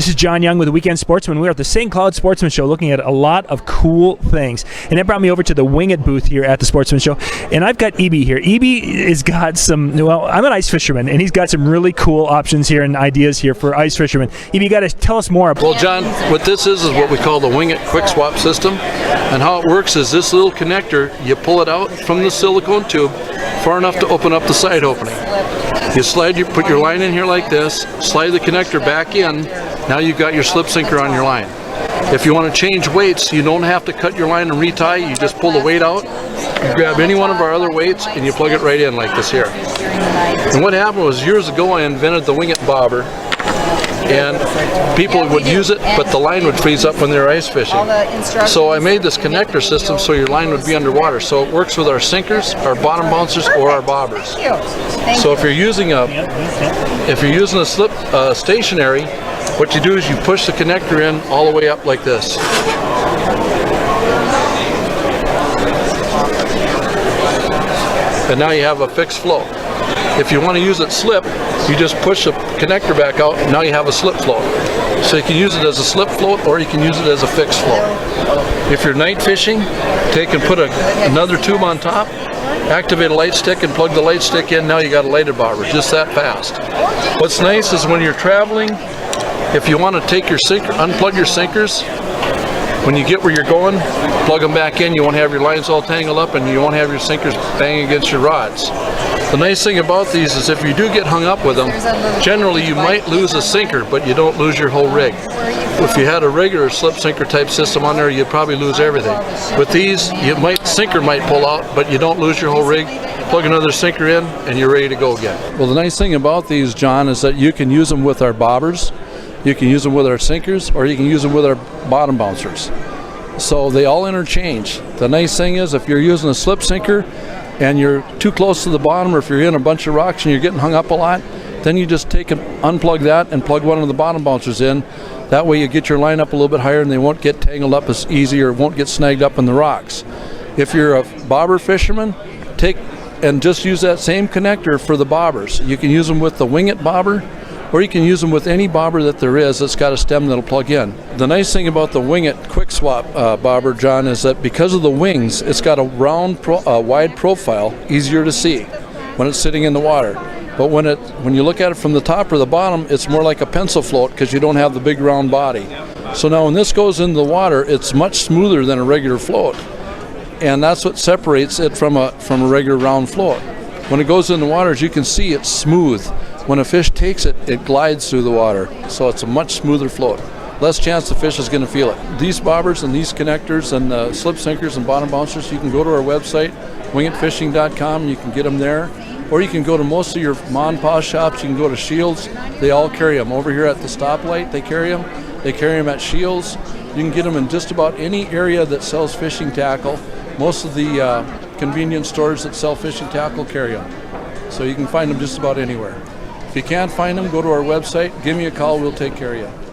This is John Young with the Weekend Sportsman. We're at the St. Cloud Sportsman Show looking at a lot of cool things. And that brought me over to the Wing It booth here at the Sportsman Show. And I've got EB here. EB has got some, well, I'm an ice fisherman, and he's got some really cool options here and ideas here for ice fishermen. EB, you got to tell us more. Well, John, what this is what we call the Wing It quick swap system. And how it works is this little connector, you pull it out from the silicone tube far enough to open up the side opening. You put your line in here like this, slide the connector back in, now you've got your slip sinker on your line. If you want to change weights, you don't have to cut your line and retie, you just pull the weight out, you grab any one of our other weights and you plug it right in like this here. And what happened was years ago I invented the Wing It bobber, and people would use it, but the line would freeze up when they were ice fishing. So I made this connector system so your line would be underwater. So it works with our sinkers, our bottom bouncers, or our bobbers. So if you're using a slip stationary, what you do is you push the connector in all the way up like this. And now you have a fixed flow. If you want to use it slip, you just push the connector back out, and now you have a slip float. So you can use it as a slip float, or you can use it as a fixed float. If you're night fishing, take and put another tube on top, activate a light stick and plug the light stick in, now you got a lighted bobber, just that fast. What's nice is when you're traveling, if you want to take your sinker, unplug your sinkers, when you get where you're going, plug them back in, you won't have your lines all tangled up and you won't have your sinkers banging against your rods. The nice thing about these is if you do get hung up with them, generally you might lose a sinker, but you don't lose your whole rig. If you had a rig or a slip sinker type system on there, you'd probably lose everything. With these, sinker might pull out, but you don't lose your whole rig. Plug another sinker in and you're ready to go again. Well, the nice thing about these, John, is that you can use them with our bobbers, you can use them with our sinkers, or you can use them with our bottom bouncers. So they all interchange. The nice thing is if you're using a slip sinker and you're too close to the bottom, or if you're in a bunch of rocks and you're getting hung up a lot, then you just unplug that and plug one of the bottom bouncers in. That way you get your line up a little bit higher and they won't get tangled up as easy or won't get snagged up in the rocks. If you're a bobber fisherman, take and just use that same connector for the bobbers. You can use them with the Wing It bobber, or you can use them with any bobber that there is that's got a stem that'll plug in. The nice thing about the Wing It quick swap bobber, John, is that because of the wings, it's got a round, wide profile, easier to see when it's sitting in the water. But when you look at it from the top or the bottom, it's more like a pencil float because you don't have the big round body. So now when this goes into the water, it's much smoother than a regular float. And that's what separates it from a regular round float. When it goes in the water, as you can see, it's smooth. When a fish takes it, it glides through the water. So it's a much smoother float. Less chance the fish is going to feel it. These bobbers and these connectors and slip sinkers and bottom bouncers, you can go to our website, wingitfishing.com, and you can get them there. Or you can go to most of your mom and pop shops. You can go to Shields. They all carry them. Over here at the stoplight, they carry them. They carry them at Shields. You can get them in just about any area that sells fishing tackle. Most of the convenience stores that sell fishing tackle carry them. So you can find them just about anywhere. If you can't find them, go to our website, give me a call, we'll take care of you.